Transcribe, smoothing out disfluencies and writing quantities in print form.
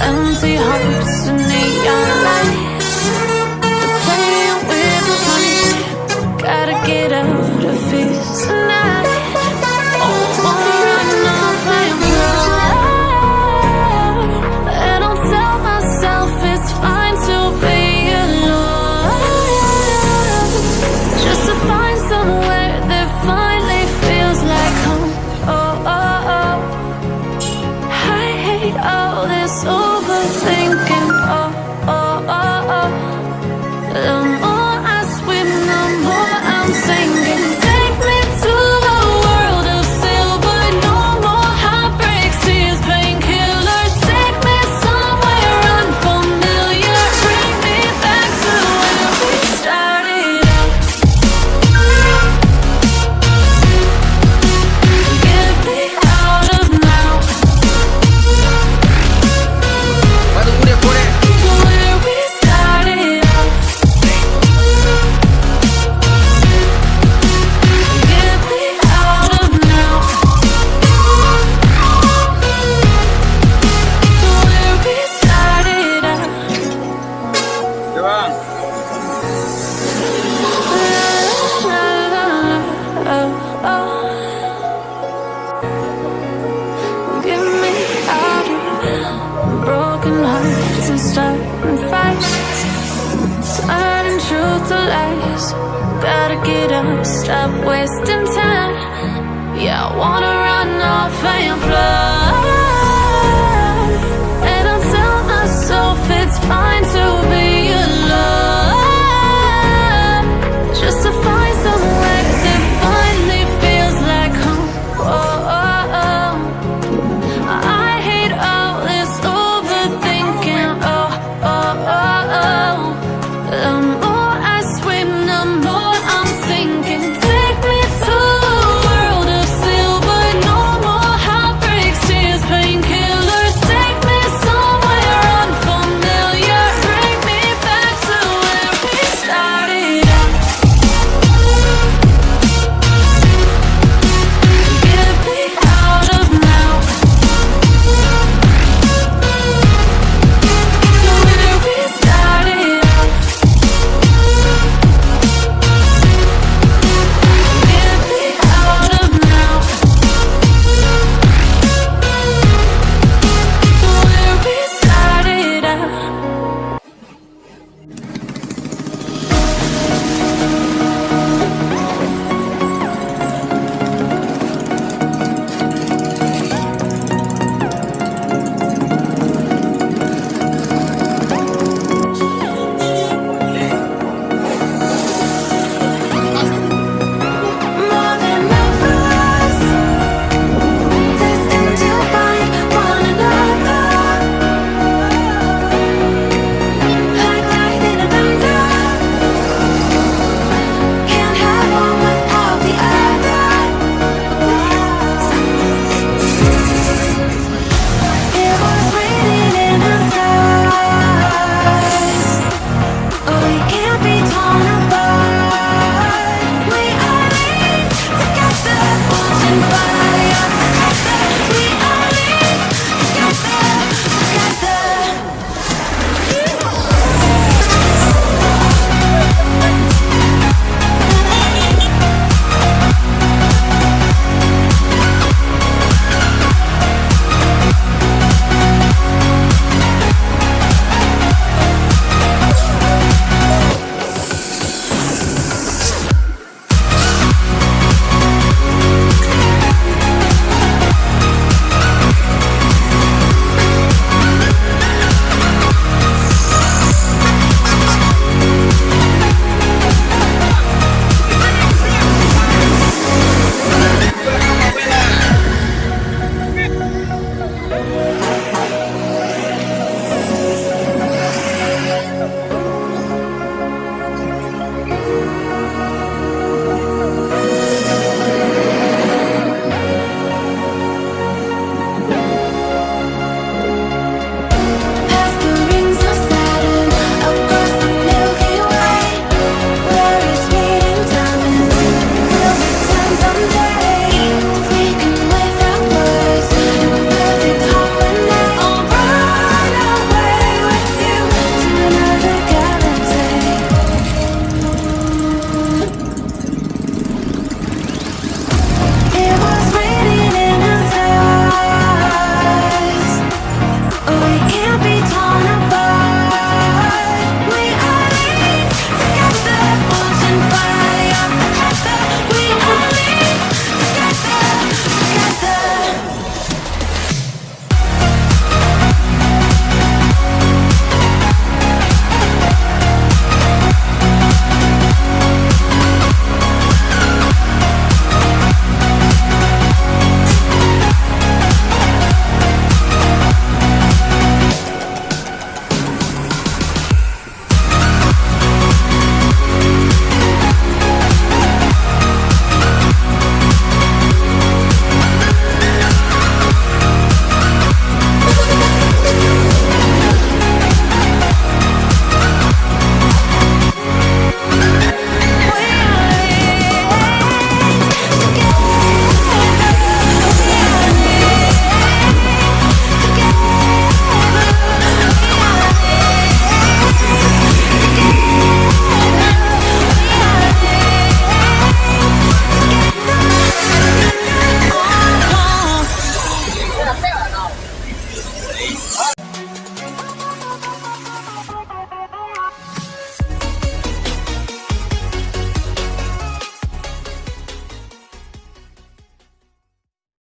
Empty hearts and neon lights, they're playing with my mind. Gotta get out of here tonight. Oh, wanna run off and fly. And I'll tell myself it's fine to be alone, just to find somewhere that finally feels like home. Oh, oh, oh. I hate all this overthinking. Oh, oh, oh, oh. The more I swim, the more I'm sinking. Take me to a world of silver. No more heartbreaks, tears, painkillers. Take me somewhere unfamiliar. Bring me back to where we started out. Get me out of now. Mano, pure, pure. To where we started out. Get me out of now. To where we started out. Kebang. La, la, la, oh, oh. Get me out of broken hearts and starting fights, turning truth to lies. Gotta get up, stop wasting time. Yeah, I wanna run off and fly. And I'll tell myself it's fine to